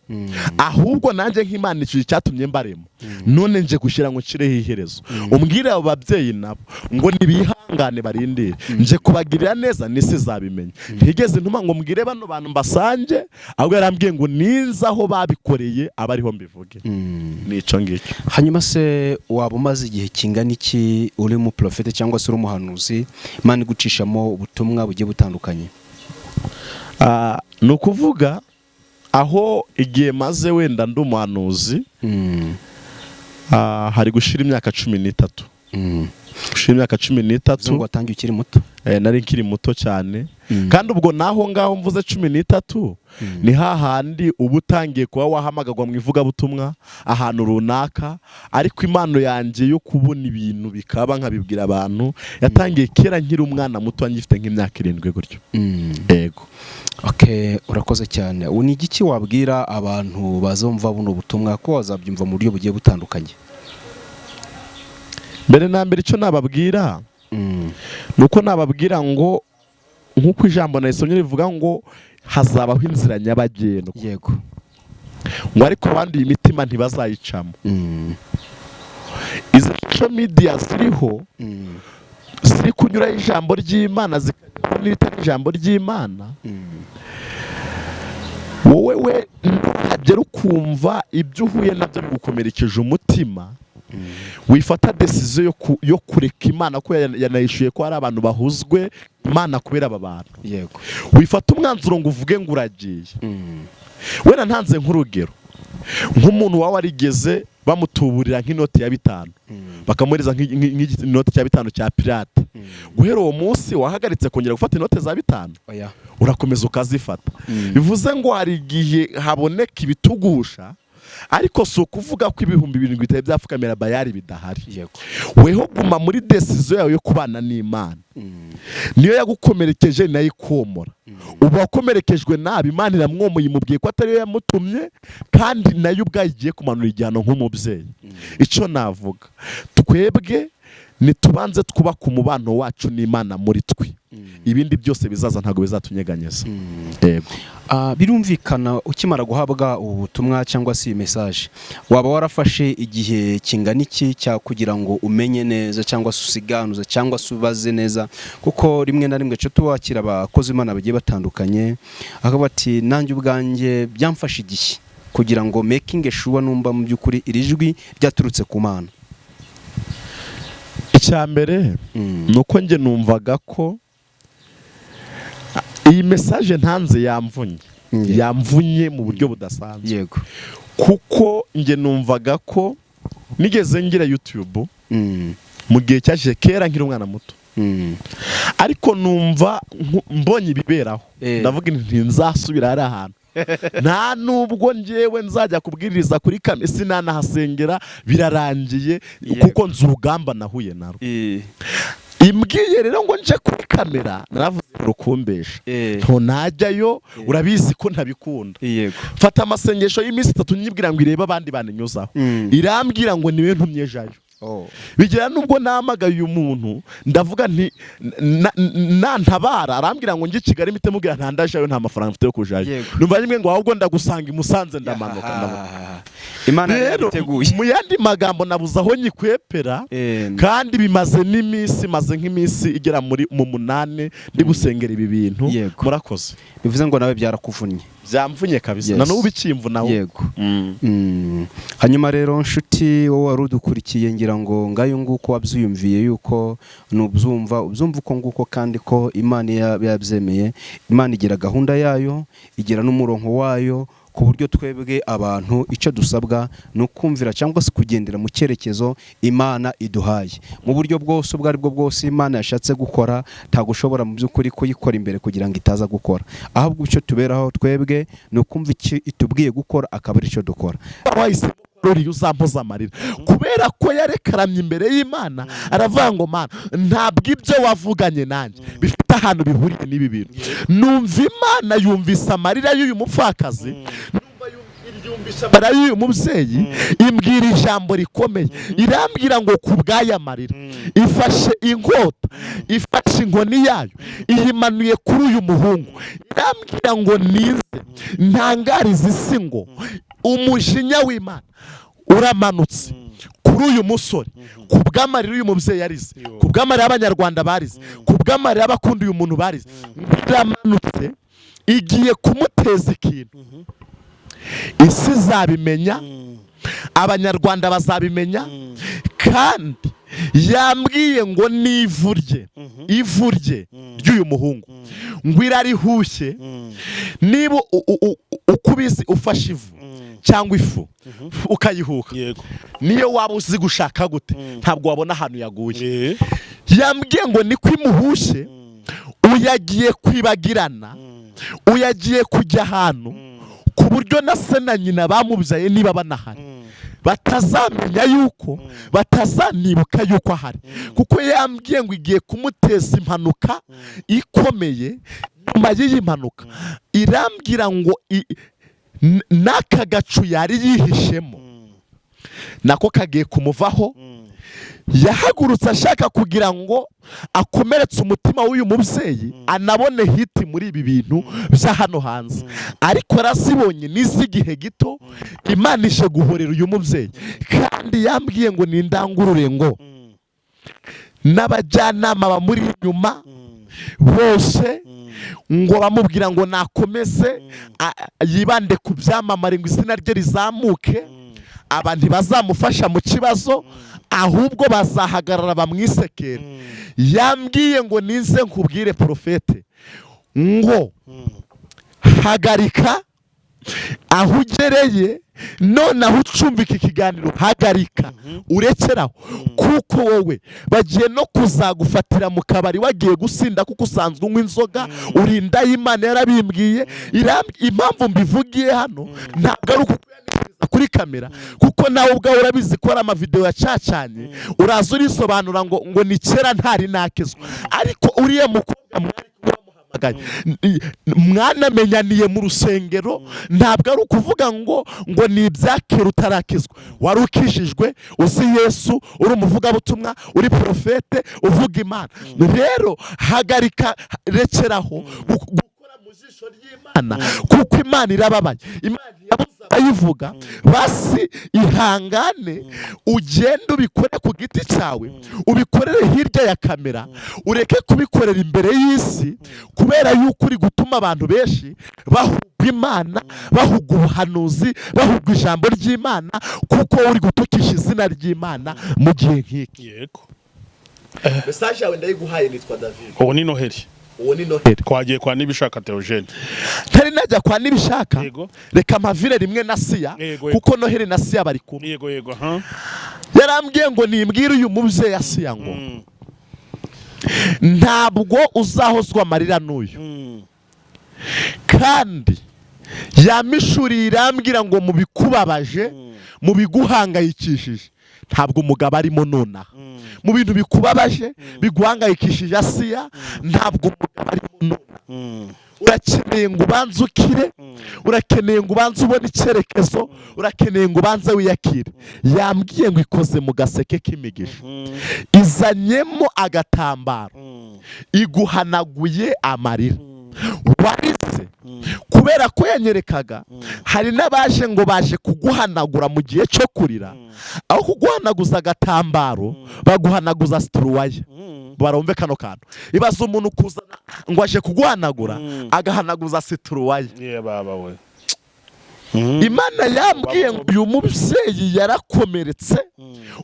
[SPEAKER 1] ahubwo nanjye nk'Imana icyo cyatumye mbaremo, none nje gushyira ngo nshireho iherezo. Umbwire abo babyeyi nabo ngo nibihangane barindire, nje kubagirira neza, n'isi izabimenya. Ntigeze ntuma ngo mbwire bano bantu mbasange, ahubwo yarambwiye ngo ninza aho babikoreye aba ariho mbivuge. Nico ngicyo.
[SPEAKER 4] Hanyuma se waba umaze igihe kingana iki uri mu profete cyangwa se uri umuhanuzi Imana igucishamo ubutumwa bugiye butandukanye?
[SPEAKER 1] Ni ukuvuga aho igihe maze wenda ndi umuhanuzi hari gushira imyaka 13. Gushira imyaka 13.
[SPEAKER 4] Ngo watangiye ukiri muto?
[SPEAKER 1] Nari nkiri muto cyane. Kandi ubwo naho ngaho mvuze 13 ni hahandi uba utangiye kuba wahamagagwa mu ivugabutumwa ahantu runaka, ariko impano yanjye yo kubona ibintu bikaba nkabibwira abantu yatangiye kera nkiri umwana muto, ngifite nk'imyaka 7 gutyo. Yego.
[SPEAKER 4] Okay, urakoze cyane. Ni igiki wabwira abantu bazumva buno butumwa ko wazabyumva mu buryo bugiye butandukanye?
[SPEAKER 1] mbere na mbere icyo nababwira nuko nababwira ngo nk'uko ijambo narisomye rivuga ngo hazabaho inzira nyabagendwa.
[SPEAKER 4] Yego.
[SPEAKER 1] Ngo ariko abandi iyi mitima ntibazayicamo. Izi social media ziriho ziri kunyuraho ijambo ry'Imana zikanyura n'itari ijambo ry'Imana. Wowe ntuhagere ukumva ibyo uhuye nabyo bigukomerekeje umutima, wifata decision yo kureka Imana ko yanayishuye ko hari abantu bahuzwe Imana kubera aba bantu.
[SPEAKER 4] Yego.
[SPEAKER 1] Wifata umwanzuro ngo uvuge ngo uragiye. Wena ntanze nk'urugero nk'umuntu wawe warigeze bamutuburira nk'inoti ya 5 bakamuhereza nk'inoti cya 5 cya pirate. Guhera uwo munsi wahagaritse kongera gufata inote za 5.
[SPEAKER 4] Oya.
[SPEAKER 1] Urakomeza ukazifata. Bivuze ngo hari igihe haboneka ibitugusha, ariko si ukuvuga ko 7,000 bitari byapfukamira bayari bidahari.
[SPEAKER 4] Yego.
[SPEAKER 1] Weho guma muri decision yawe yo kubana n'Imana. Niyo yagukomerekeje nayo ikomora. Uba wakomerekejwe nabi, Imana iramwomoye imubwiye ko atari yo yamutumye, kandi nayo ubwayo igiye kumanura igihano nk'umubyeyi. Icyo navuga, twebwe nitubanze twubaka umubano wacu n'Imana muri twe, ibindi byose bizaza ntabwo bizatunyeganyeza. Yego.
[SPEAKER 4] Birumvikana ukimara guhabwa ubutumwa cyangwa se message, waba warafashe igihe kingana iki cya kugira ngo umenye neza cyangwa se usiganuze cyangwa se ubaze neza, kuko rimwe na rimwe cyo tuwakira abakozi Imana bagiye batandukanye, akaba ati nanjye ubwanjye byamfashe igihe kugira ngo making sure numva mu by'ukuri iri jwi ryaturutse ku Mana.
[SPEAKER 1] Icyambere nuko nge numvaga ko iyi message ntanze yamvunye mu buryo budasanzwe.
[SPEAKER 4] Yego.
[SPEAKER 1] Kuko nge numvaga ko nigeze ngira YouTube mu gihe cyaje kera nkiri umwana muto, ariko numva mbonye ibiberaho, ndavuga nti nzasubira hari ahantu nta nubwo njyewe nzajya kubwiriza kuri kamera sinanahasengera birarangiye, kuko nzi urugamba nahuye narwo. Imbwiye rero ngo nje kuri kamera, naravuze rukumbesha ntonajyayo, urabizi ko ntabikunda. Fata amasengesho y'iminsi 3 nyibwira ngo irebe abandi baninyuzaho, irambwira ngo niwe ntumye jayo. Bigera nubwo namagaye uyu muntu ndavuga nti nantabara, arambwira ngo nje Kigali mite mubwira ntandajayo nta mafaranga mfite yo kujayo. Numva rimwe ngo ahubwo ndagusanga i Musanze ndamanuka.
[SPEAKER 4] Imana yariteguye.
[SPEAKER 1] Mu yandi magambo nabuze aho nyikwepera, kandi bimaze n'iminsi, maze nk'iminsi igera muri 8 ndi gusengera ibi bintu. Murakoze.
[SPEAKER 4] Bivuze ngo nawe byarakuvunnye.
[SPEAKER 1] Byamvunye kabisa. Na n'ubu bikimvu nawo.
[SPEAKER 4] Yego. Hanyuma rero nshuti wowe warudukurikiye, ngira ngo ngayo nguko wabyiyumviye yuko nubyumva uko nguko, kandi ko Imana yabyemeye. Imana igira gahunda yayo, igira n'umurongo wayo, ku buryo twebwe abantu icyo dusabwa no kumvira cyangwa se kugendera mu cyerekezo Imana iduhaye. Mu buryo bwose ubwo aribwo bwose Imana yashatse gukora, ntago ushobora mu by'ukuri kuyikora imbere kugira ngo itaza gukora. Ahubwo icyo tuberaho twebwe no kumva icyo itubwiye gukora, akaba ari cyo dukora.
[SPEAKER 1] Ruri uzampoza amarira kubera ko yarekaramye imbere y'Imana, aravuga ngo Mana, ntabwo ibyo wavuganye nanjye bifite ahantu bihuriye n'ibi bintu. Numva Imana yumvise amarira y'uyu mupfakazi, numva yumvise amarira y'uyu mubyeyi, imbwira ijambo rikomeye, irambwira ngo kubwaya amarira ifashe inkota, ifashe inkoni yayo, iyimanuye kuri uyu muhungu, irambwira ngo nize ntangariza isi ngo umujinya w'Imana uramanutse kuri uyu musore, kubw'amarira uyu mubyeyi yarize, kubw'amarira y'Abanyarwanda barize, kubw'amarira y'abakunda uyu muntu barize, iramanutse igiye kumuteza ikintu. Isi zabimenya, Abanyarwanda bazabimenya, kandi yambwiye ngo nivurye ry'uyu muhungu ngo irarihushye. Niba ukubizi ufashe ivu cyangwa ifu ukayihuka, niyo waba uzi gushaka gute ntabwo wabona ahantu yaguye. Yambwiye ngo niko imuhushye, uyagiye kwibagirana, uyagiye kujya ahantu ku buryo na se na nyina bamubyaye niba banahari batazamenya yuko, batazanibuka yuko ahari, kuko yambwiye ngo igiye kumuteza impanuka ikomeye. Nyuma y'iyi mpanuka irambwira ngo n'aka gacu yari yihishemo nako kagiye kumuvaho, yahagurutse ashaka kugira ngo akomeretse umutima w'uyu mubyeyi anabone hiti muri ibi bintu bya hano hanze, ariko arazibonye n'iz'igihe gito. Imana ishe guhorera uyu mubyeyi, kandi yambwiye ngo nindangurure ngo n'abajyanama bamuri inyuma bose ngo bamubwira ngo nakomeze yibande ku byamamare ngo izina rye rizamuke, aba ntibazamufasha mu kibazo ahubwo bazahagarara bamwisekere. Yambwiye ngo ninze nkubwire Profete ngo hagarika aho ugereye, none aho ucumbika ikiganiro hagarika urekeraho, kuko wowe bagiye no kuzagufatira mu kabari wagiye gusinda, kuko usanzwe unywa inzoga, urinda y'Imana yarabimbwiye. Impamvu mbivugiye hano ntabwo ari ukukuyaniriza kuri kamera, kuko nawe ubwawe urabizi ko ari amavideo yacacanye, uraza urisobanura ngo ni kera ntari nakizwa, ariko uriya mukobwa mwari mwanamenyaniye mu rusengero, ntabwo ari ukuvuga ngo ni ibyakera utarakizwa. Wari ukijijwe, uzi Yesu, uri umuvugabutumwa, uri Profete, uvuga Imana. Rero hagarika, rekeraho gukora mu jisho ry'Imana, kuko Imana irababaye. Imana yabuze abayivuga. Basi ihangane, ugende ubikore ku giti cyawe, ubikorere hirya ya kamera, ureke kubikorera imbere y'isi, kubera yuko uri gutuma abantu benshi bahugwa Imana, bahugwa ubuhanuzi, bahugwa ijambo ry'Imana, kuko uri gutukisha izina ry'Imana mu gihe nk'iki.
[SPEAKER 2] Yego.
[SPEAKER 1] Message yawe ndayiguhaye, nitwa David.
[SPEAKER 2] Uwo ni Noheli.
[SPEAKER 1] Uwo ni Noheli.
[SPEAKER 2] Twagiye kwa Nibishaka Theogene.
[SPEAKER 1] Ntari najya kwa Nibishaka.
[SPEAKER 2] Yego.
[SPEAKER 1] Reka mpavire rimwe na Siya, kuko Noheli na Siya bari kumwe.
[SPEAKER 2] Yego.
[SPEAKER 1] Yarambwiye ngo nimbwire uyu mubyeyi ya Siya ngo ntabwo uzahozwa amarira n'uyu, kandi yamishuriye irambwira ngo mu bikubabaje, mu biguhangayikishije, ntabwo umugabo arimo nonaha. Mu bintu bikubabaje biguhangayikishije Asiya, ntabwo umugabo arimo nonaha. Urakeneye ngo ubanze ukire, urakeneye ngo ubanze ubone icyerekezo, urakeneye ngo ubanze wiyakire. Yambwiye ngo ikoze mu gaseke k'imigisha, izanyemo agatambaro, iguhanaguye amarira warize, kubera ko yanyerekaga hari n'abaje ngo baje kuguhanagura mu gihe cyo kurira, aho kuguhanaguza agatambaro baguhanaguza situruwaya. Barumve kano kantu, ibaza umuntu kuzana ngo aje kuguhanagura agahanaguza situruwaya.
[SPEAKER 2] Baba we.
[SPEAKER 1] Imana yambwiye ngo uyu mubyeyi yarakomeretse,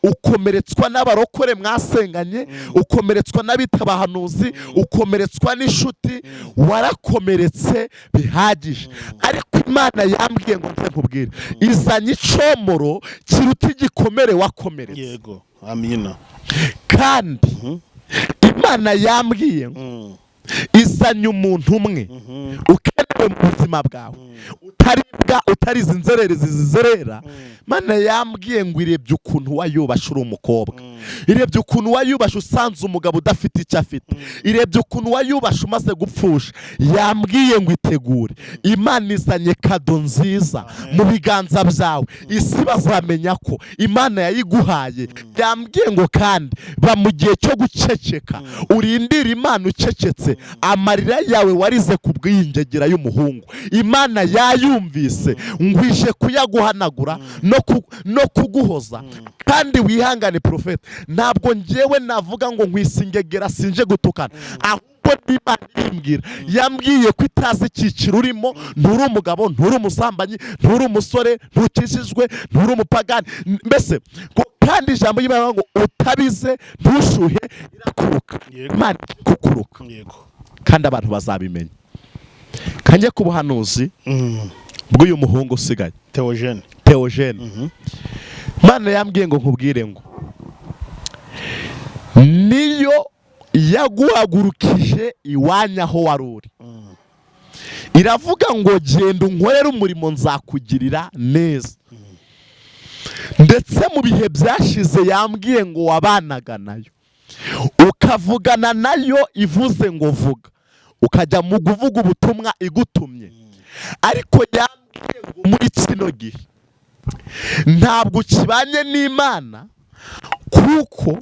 [SPEAKER 1] ukomeretswa n'abarokore mwasenganye, ukomeretswa n'abitabahanuzi, ukomeretswa n'inshuti, warakomeretse bihagije. Ariko Imana yambwiye ngo nze nkubwire, izanye icomoro kiruta igikomere wakomeretse.
[SPEAKER 2] Yego. Amina.
[SPEAKER 1] Kandi Imana yambwiye ngo izanye umuntu umwe ukenewe mu buzima bwawe, utaribwa, utarize inzererezi zizerera. Imana yambwiye ngo irebye ukuntu wayubashe uri umukobwa, irebye ukuntu wayubashe usanze umugabo udafite icyo afite, irebye ukuntu wayubashe umaze gupfusha. Yambwiye ngo itegure, Imana izanye kado nziza mu biganza byawe, isi bazamenya ko Imana yayiguhaye. Yambwiye ngo kandi ba mu gihe cyo guceceka, urindira Imana ucecetse, amarira yawe warize ku bw'iyingegera y'umuhungu, Imana yayumvise ngo ije kuyaguhanagura no kuguhoza. Kandi wihangane Profete, ntabwo njyewe navuga ngo nkwisingegera, sinje gutukana, ahubwo Imana imbwira, yambwiye ko itazi icyiciro urimo. Nturi umugabo, nturi umusambanyi, nturi umusore, ntukijijwe, nturi umupagani, mbese kandi ijambo ry'Imana ngo utabize ntushuhe irakuruka. Imana kukuruka, kandi abantu bazabimenya. Kanjye ku buhanuzi bw'uyu muhungu usigaye
[SPEAKER 2] Theogene.
[SPEAKER 1] Imana yambwiye ngo nkubwire ngo niyo yaguhagurukije iwanya aho wari uri, iravuga ngo genda unkorere umurimo nzakugirira neza. Ndetse mu bihe byashize yambwiye ngo wabanaga nayo, ukavugana nayo ivuze ngo vuga, ukajya mu kuvuga ubutumwa igutumye. Ariko yambwiye ngo muri kino gihe ntabwo ukibanye n'Imana, kuko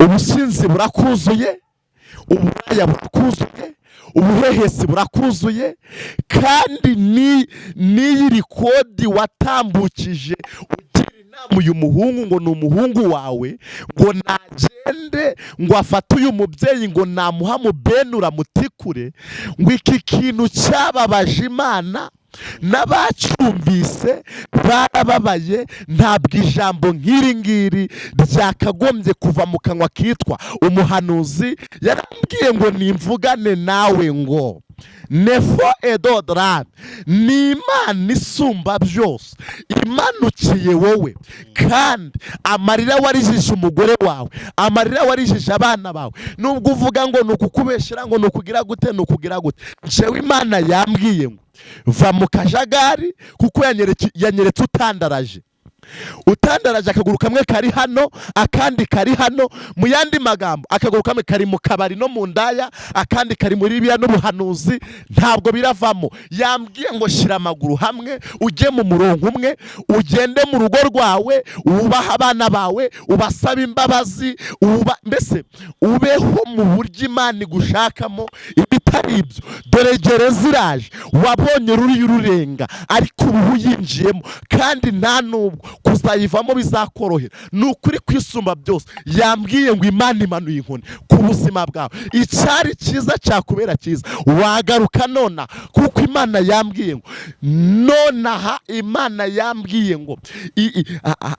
[SPEAKER 1] ubusinzi burakuzuye, uburaya burakuzuye, ubuhehesi burakuzuye, kandi n'iyi rikodi watambukije ugira inama uyu muhungu ngo ni umuhungu wawe, ngo nagende ngo afate uyu mubyeyi ngo namuha mubenura mutikure, ngo iki kintu cyababaje Imana n'abacyumvise barababaye. Ntabwo ijambo nk'iri ngiri ryakagombye kuva mu kanwa kitwa umuhanuzi. Yarambwiye ngo nimvugane nawe ngo nefo edodrame, ni Imana isumba byose imanukiye wowe, kandi amarira warijije umugore wawe, amarira warijije abana bawe, nubwo uvuga ngo ni ukukubeshyera ngo ni ukugira gute, ni ukugira gute, njyewe Imana yambwiye ngo va mu kajagari, kuko yanyeretse utandaraje akaguru kamwe kari hano, akandi kari hano. Mu yandi magambo, akaguru kamwe kari mu kabari no mu ndaya, akandi kari muri biya n'ubuhanuzi, ntabwo biravamo. Yambwiye ngo shyira amaguru hamwe, ujye mu murongo umwe, ugende mu rugo rwawe, wubaha abana bawe, ubasaba imbabazi, mbese ubeho mu buryo Imana igushakamo. Ibitari ibyo, dore gereza iraje, wabonye ruriya rurenga, ariko ubu uyinjiyemo, kandi nta nubwo kuzayivamo bizakorohera. Ni ukuri kwisumba byose. Yambwiye ngo Imana imanuye inkoni ku buzima bwawe. Icyari cyiza cyakubera cyiza, wagaruka nona, kuko Imana yambwiye ngo nonaha, Imana yambwiye ngo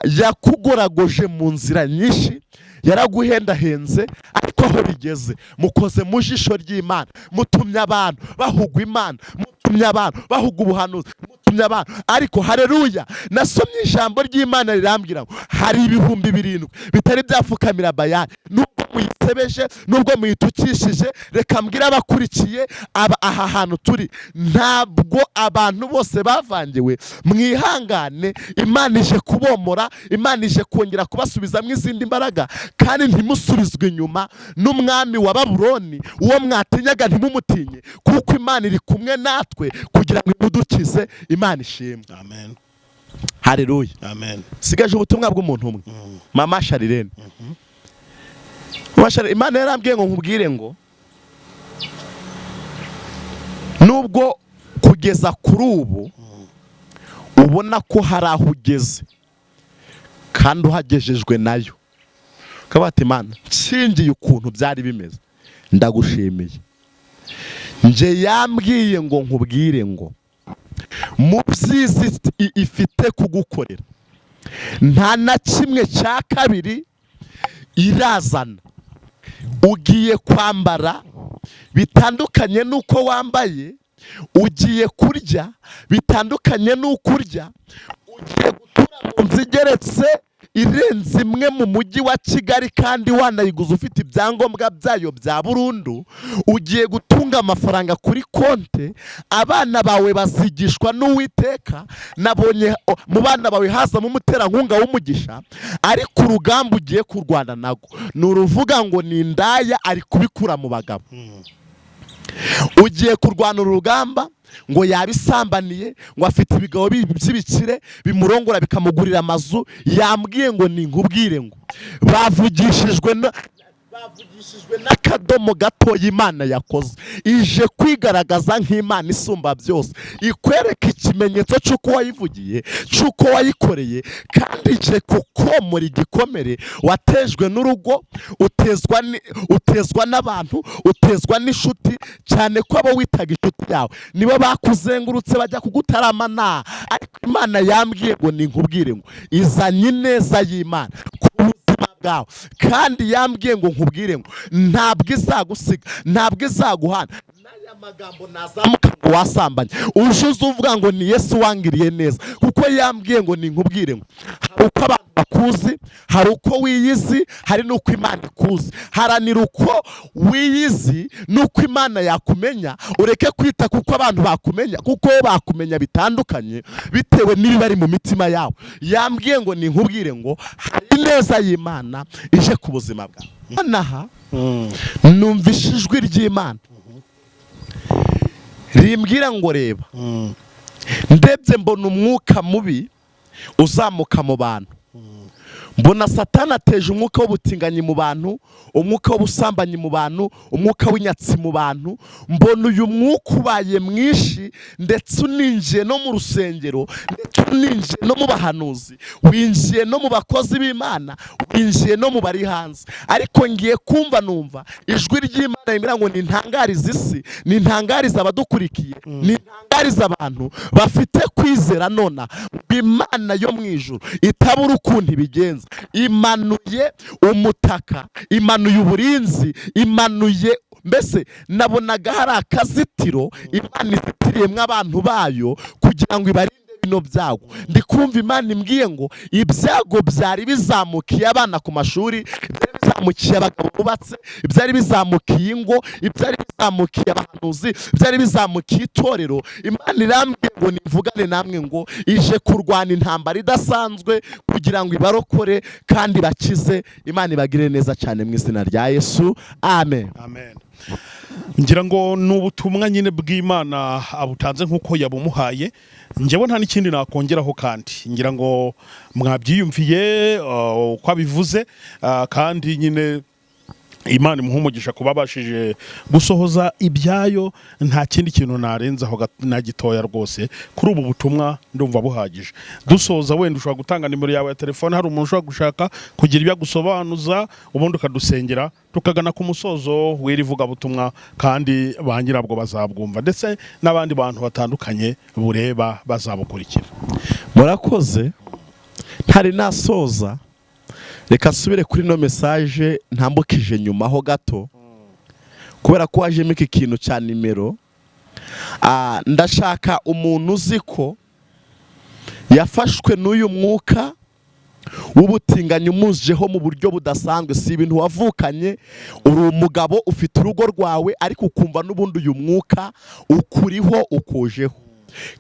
[SPEAKER 1] yakugoragoje mu nzira nyinshi, yaraguhendahenze, ariko aho bigeze mukoze mu jisho ry'Imana, mutumye abantu bahugwa Imana, mutumye abantu bahugwa ubuhanuzi, mutumye abantu. Ariko haleluya, nasomye ijambo ry'Imana rirambwira ngo hari 7,000 bitari byapfukamira Bayali. Nubwo muyisebeje, nubwo muyitukishije, reka mbwira abakurikiye aha hantu turi, ntabwo abantu bose bavangiwe. Mwihangane, Imana ije kubomora, Imana ije kongera kubasubizamo izindi mbaraga, kandi ntimusubizwe inyuma n'umwami wa Babuloni, uwo mwatinyaga ntimumutinye, kuko Imana iri kumwe natwe kugira ngo imudukize. Imana ishimwe.
[SPEAKER 2] Amen.
[SPEAKER 1] Haleluya.
[SPEAKER 2] Amen.
[SPEAKER 1] Sigaje ubutumwa bw'umuntu umwe. Mama Sharirene. Imana yarambwiye ngo nkubwire ngo nubwo kugeza kuri ubu ubona ko hari aho ugeze, kandi uhagejejwe nayo, kabati Imana nshingiye ukuntu byari bimeze, ndagushimiye. Nje yambwiye ngo nkubwire ngo mu byizi ifite kugukorera, nta na kimwe cya kabiri irazana. Ugiye kwambara bitandukanye n'uko wambaye, ugiye kurya bitandukanye n'uko urya, ugiye gutura mu nzu igeretse irenze imwe mu mujyi wa Kigali, kandi wanayiguze ufite ibyangombwa byayo bya burundu, ugiye gutunga amafaranga kuri konte, abana bawe bazigishwa n'Uwiteka. Nabonye mu bana bawe hazamo umuterankunga w'umugisha, ariko urugamba ugiye kurwana nago ni uruvuga ngo ni indaya, ari kubikura mu bagabo. Ugiye kurwana urugamba ngo yabisambaniye, ngo afite ibigabo by'ibikire bimurongora bikamugurira amazu. Yambwiye ngo ninkubwire ngo bavugishijwe n'akadomo gatoya Imana yakoze, ije kwigaragaza nk'Imana isumba byose, ikwereka ikimenyetso cy'uko wayivugiye, cy'uko wayikoreye, kandi ije kukomora igikomere watejwe n'urugo, utezwa n'abantu, utezwa n'inshuti, cyane ko abo witaga inshuti yawe nibo bakuzengurutse bajya kugutaramana. Ariko Imana yambwiye ngo ninkubwire ngo izanye ineza y'Imana bwawe, kandi yambwiye ngo nkubwire ngo ntabwo izagusiga, ntabwo izaguhana. N'aya magambo nazamuka ngo wasambanye, ushuze uvuga ngo ni Yesu wangiriye neza, kuko yambwiye ngo ninkubwire ngo hari uko abantu bakuzi, hari uko wiyizi, hari n'uko Imana ikuzi. Haranira uko wiyizi n'uko Imana yakumenya, ureke kwita kuko abantu bakumenya, kuko bakumenya bitandukanye bitewe n'ibibari mu mitima yawe. Yambwiye ngo ninkubwire ngo hari ineza y'Imana ije ku buzima bwawe. Nonaha numvise ijwi ry'Imana rimbwira ngo reba, ndebye mbona umwuka mubi uzamuka mu bantu, mbona satani ateje umwuka w'ubutinganyi mu bantu, umwuka w'ubusambanyi mu bantu, umwuka w'inyatsi mu bantu. Mbona uyu mwuka ubaye mwinshi ndetse uninjiye no mu rusengero, ndetse uninjiye no mu bahanuzi, winjiye no mu bakozi b'Imana, winjiye no mu bari hanze. Ariko ngiye kumva numva ijwi ry'Imana rimbwira ngo nintangarize isi, nintangarize abadukurikiye, nintangarize abantu bafite kwizera nona Imana yo mu ijuru itabura ukundi bigenza. Imanuye umutaka, imanuye uburinzi, imanuye mbese nabonaga hari akazitiro Imana izitiriyemwo abantu bayo kugira ngo ibarinde bino byago. Ndi kumva Imana imbwiye ngo ibyago byari bizamukiye abana ku mashuri, byari bizamukiye abagabo bubatse, byari bizamukiye ingo, byari bizamukiye abahanuzi, byari bizamukiye itorero. Imana irambwiye ngo nivugane namwe ngo ije kurwana intambara idasanzwe kugira ngo ibarokore kandi bakize. Imana ibagire neza cyane mu izina rya Yesu, amen.
[SPEAKER 2] Amen. Ngira ngo n'ubutumwa nyine bw'Imana abutanze nk'uko yabumuhaye. Njyewe nta n'ikindi nakongeraho, kandi ngira ngo mwabyiyumviye uko abivuze, kandi nyine Imana imuha umugisha kuba abashije gusohoza ibyayo. Nta kindi kintu narenzaho na gitoya rwose kuri ubu butumwa, ndumva buhagije. Dusoza wenda ushobora gutanga nimero yawe ya telefone, hari umuntu ushobora gushaka kugira ibyo agusobanuza, ubundi ukadusengera tukagana ku musozo w'iri vugabutumwa, kandi ba nyirabwo bazabwumva ndetse n'abandi bantu batandukanye bureba bazabukurikira.
[SPEAKER 1] Murakoze. Ntari nasoza, reka subire kuri no message ntambukije nyuma ho gato, kubera ko wajemo iki kintu cya nimero. Ndashaka umuntu uzi ko yafashwe n'uyu mwuka w'ubutinganyi umujeho mu buryo budasanzwe. Si ibintu wavukanye, uri umugabo ufite urugo rwawe, ariko ukumva n'ubundi uyu mwuka ukuriho ukujeho.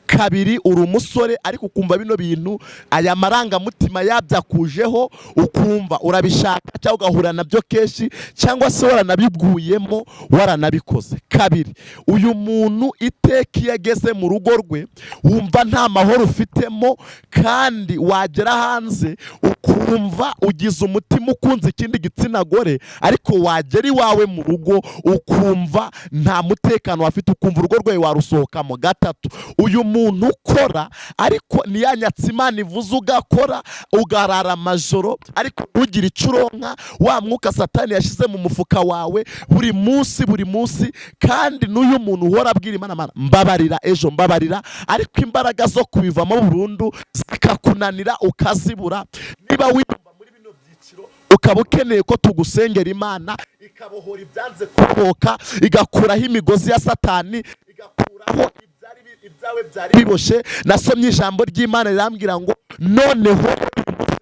[SPEAKER 1] Kabiri, uri umusore ariko ukumva bino bintu, aya marangamutima yabyakujeho, ukumva urabishaka cyangwa ugahura nabyo kenshi, cyangwa se waranabibwuyemo, waranabikoze. Kabiri, uyu muntu iteka iyo ageze mu rugo rwe wumva nta mahoro ufitemo, kandi wagera hanze ukumva ugize umutima ukunze ikindi gitsina gore, ariko wagera iwawe mu rugo ukumva nta mutekano wafite, ukumva urugo rwawe warusohokamo. Gatatu, uyu muntu ukora ariko niyanyatse Imana ivuze ugakora, ugarara amajoro ariko ntugire icyo uronka, wa mwuka satani yashize mu mufuka wawe buri munsi, kandi n'uyu muntu uhora abwira Imana mbabarira, ejo mbabarira, ariko imbaraga zo kubivamo burundu zikakunanira ukazibura. Niba wiyumva muri bino byiciro ukaba ukeneye ko tugusengera, Imana ikabohora ibyanze kubohoka, igakuraho imigozi ya satani, igakuraho ibyawe byari biboshe. Nasomye ijambo ry'Imana rirambwira ngo noneho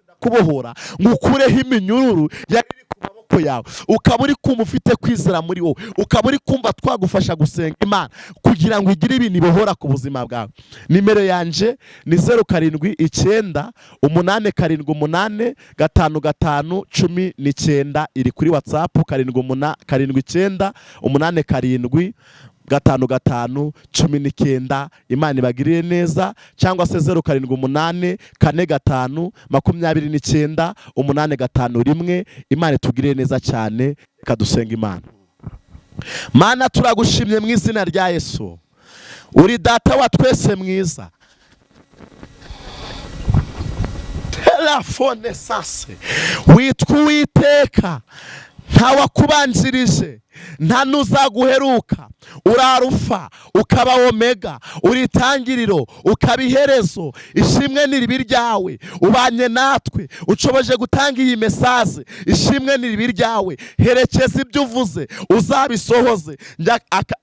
[SPEAKER 1] ndakubohora ngo ukureho iminyururu yari iri ku maboko yawe. Ukaba uri kumva ufite kwizera muri wowe, ukaba uri kumva twagufasha gusenga Imana kugira ngo igire ibintu ibohora ku buzima bwawe. Nimero yanje ni 0789855519 iri kuri WhatsApp 789855519. Imana ibagiriye neza. Cyangwa se 0785259851. Imana itugiriye neza cyane. Reka dusenga Imana. Mana, turagushimye mu izina rya Yesu, uri data wa twese mwiza. Telefone sase witwa Uwiteka, nta wakubanjirije, nta nuzaguheruka. Urarufa ukaba omega, uri itangiriro ukaba iherezo. Ishimwe n'iribi ryawe, ubanye natwe, ucoboje gutanga iyi mesaje. Ishimwe n'iribi ryawe, herekeza ibyo uvuze uzabisohoze.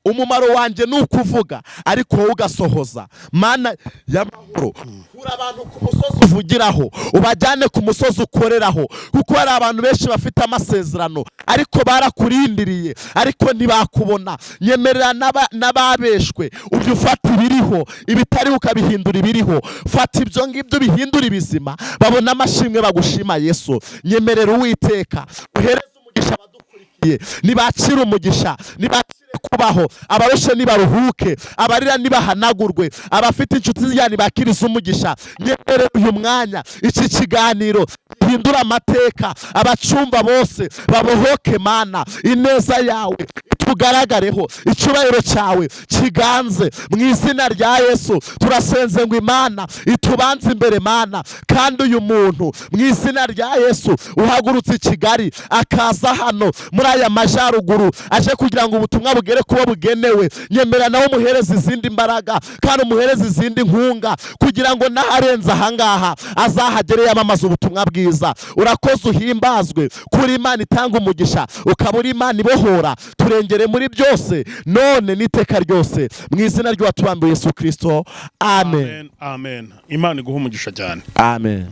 [SPEAKER 1] Umumaro wanjye ni ukuvuga, ariko wowe ugasohoza. Mana y'amahoro, kura abantu ku musozi uvugiraho, ubajyane ku musozi ukoreraho, kuko hari abantu benshi bafite amasezerano ariko barakurindiriye ariko ntibakubona. Nyemerera n'ababeshwe ujye ufata ibiriho, ibitariho ukabihindura ibiriho. Fata ibyo ngibyo bihindura ibizima, babona amashimwe bagushima Yesu. Nyemerera Uwiteka uhereze umugisha abadukurikiye, nibakire umugisha, nibakire kubaho, abarushe nibaruhuke, abarira nibahanagurwe, abafite inshuti zijyana bakiriza umugisha. Nyemerera uyu mwanya, iki kiganiro uhindure amateka, abacumba bose babohoke Mana, ineza yawe tugaragareho, icyubahiro cyawe kiganze mu izina rya Yesu. Turasenze ngo Imana itubanze imbere Mana, kandi uyu muntu mu izina rya Yesu uhagurutse i Kigali akaza hano muri aya majyaruguru aje kugira ngo ubutumwa bugere kubo bugenewe, nyemera nawe umuhereza izindi mbaraga kandi umuhereza izindi nkunga kugira ngo naharenze ahangaha azahagere yamamaza ubutumwa bwiza. Urakoze uhimbazwe kuri Imana itanga umugisha, ukaba uri Imana ibohora, turengere muri byose none n'iteka ryose mu izina ry'uwatubambiwe Yesu Kristo, amen.
[SPEAKER 2] Amen. Imana iguha umugisha cyane.
[SPEAKER 1] Amen.